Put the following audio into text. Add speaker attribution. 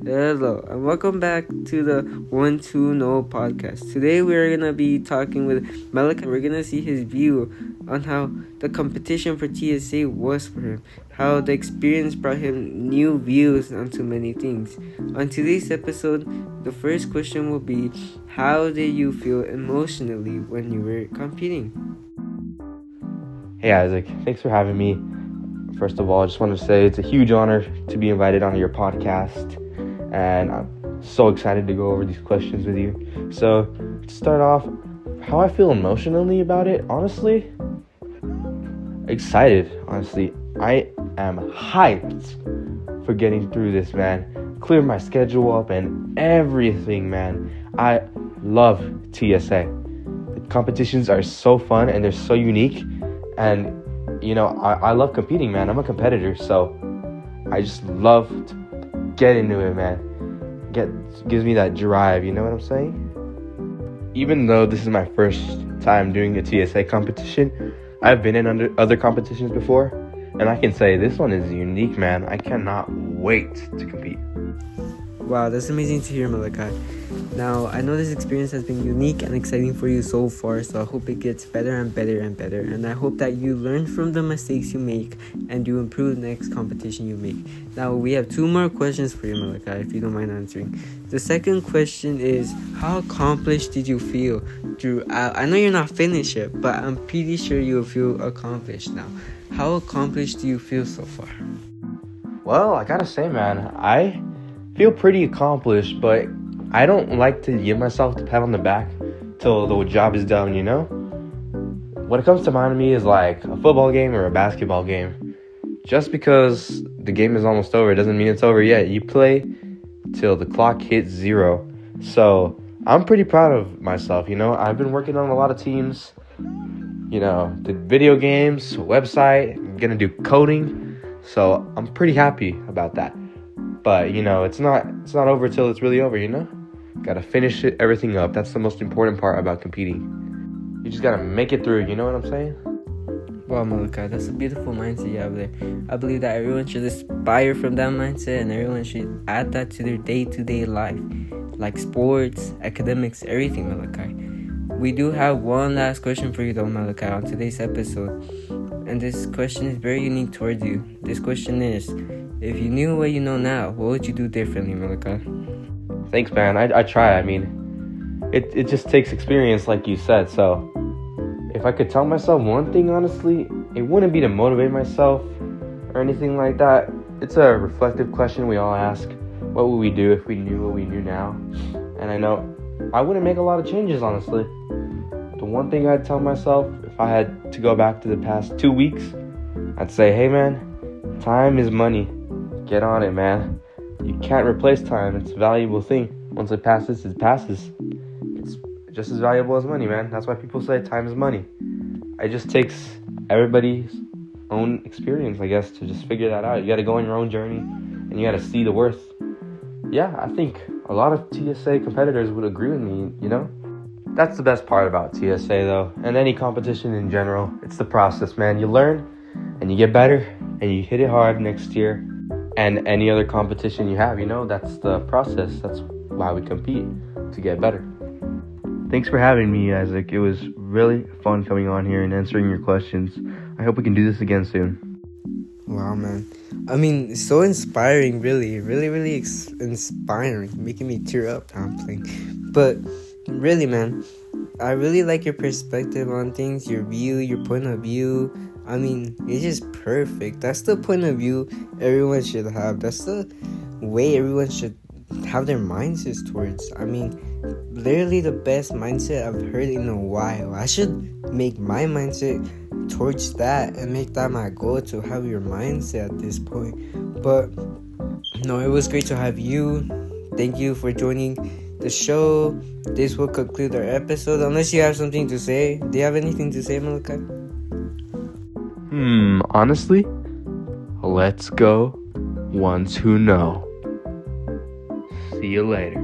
Speaker 1: Hello, and welcome back to the 1-2-0 podcast. Today we're going to be talking with Malachi. We're going to see his view on how the competition for TSA was for him, how the experience brought him new views onto many things. On today's episode, the first question will be, how did you feel emotionally when you were competing?
Speaker 2: Hey Isaac, thanks for having me. First of all, I just want to say it's a huge honor to be invited onto your podcast, and I'm so excited to go over these questions with you. So, to start off, how I feel emotionally about it, honestly, excited, honestly. I am hyped for getting through this, man. Clear my schedule up and everything, man. I love TSA. The competitions are so fun and they're so unique, and I love competing, man. I'm a competitor, so I just love to get into it, man. Gives me that drive, you know what I'm saying? Even though this is my first time doing a TSA competition, I've been in other competitions before, and I can say this one is unique, man. I cannot wait to compete.
Speaker 1: Wow, that's amazing to hear, Malachi. Now, I know this experience has been unique and exciting for you so far, so I hope it gets better and better and better. And I hope that you learn from the mistakes you make and you improve the next competition you make. Now, we have 2 more questions for you, Malachi, if you don't mind answering. The second question is, how accomplished did you feel throughout? I know you're not finished yet, but I'm pretty sure you'll feel accomplished now. How accomplished do you feel so far?
Speaker 2: Well, I gotta say, man, I feel pretty accomplished, but I don't like to give myself the pat on the back till the job is done, you know? What comes to mind to me is like a football game or a basketball game. Just because the game is almost over doesn't mean it's over yet. You play till the clock hits 0. So I'm pretty proud of myself, you know? I've been working on a lot of teams, the video games, website, I'm gonna do coding. So I'm pretty happy about that. But, it's not over till it's really over, Gotta finish everything up. That's the most important part about competing. You just gotta make it through, you know what I'm saying?
Speaker 1: Wow, Malachi, that's a beautiful mindset you have there. I believe that everyone should aspire from that mindset, and everyone should add that to their day-to-day life, like sports, academics, everything, Malachi. We do have one last question for you, though, Malachi, on today's episode. And this question is very unique towards you. This question is, if you knew what you know now, what would you do differently, Malachi?
Speaker 2: Thanks, man. I try. I mean, it just takes experience, like you said. So, if I could tell myself one thing, honestly, it wouldn't be to motivate myself or anything like that. It's a reflective question we all ask. What would we do if we knew what we knew now? And I know I wouldn't make a lot of changes, honestly. The one thing I'd tell myself, if I had to go back to the past 2 weeks, I'd say, hey, man, time is money. Get on it, man. You can't replace time. It's a valuable thing. Once it passes, it passes. It's just as valuable as money, man. That's why people say time is money. It just takes everybody's own experience, I guess, to just figure that out. You got to go on your own journey, and you got to see the worth. Yeah, I think a lot of TSA competitors would agree with me, That's the best part about TSA, though, and any competition in general. It's the process, man. You learn, and you get better, and you hit it hard next year. And any other competition you have, that's the process. That's why we compete, to get better. Thanks for having me, Isaac. It was really fun coming on here and answering your questions. I hope we can do this again soon.
Speaker 1: Wow, man. I mean, it's so inspiring, really, really, really inspiring, making me tear up. I'm playing. But really, man, I really like your perspective on things, your view, your point of view. I mean, it's just perfect. That's the point of view everyone should have. That's the way everyone should have their mindsets towards. I mean, literally the best mindset I've heard in a while. I should make my mindset towards that and make that my goal, to have your mindset at this point. But no, it was great to have you. Thank you for joining the show. This will conclude our episode, unless you have something to say. Do you have anything to say, Malachi?
Speaker 2: Honestly, let's go 1-2-0. See you later.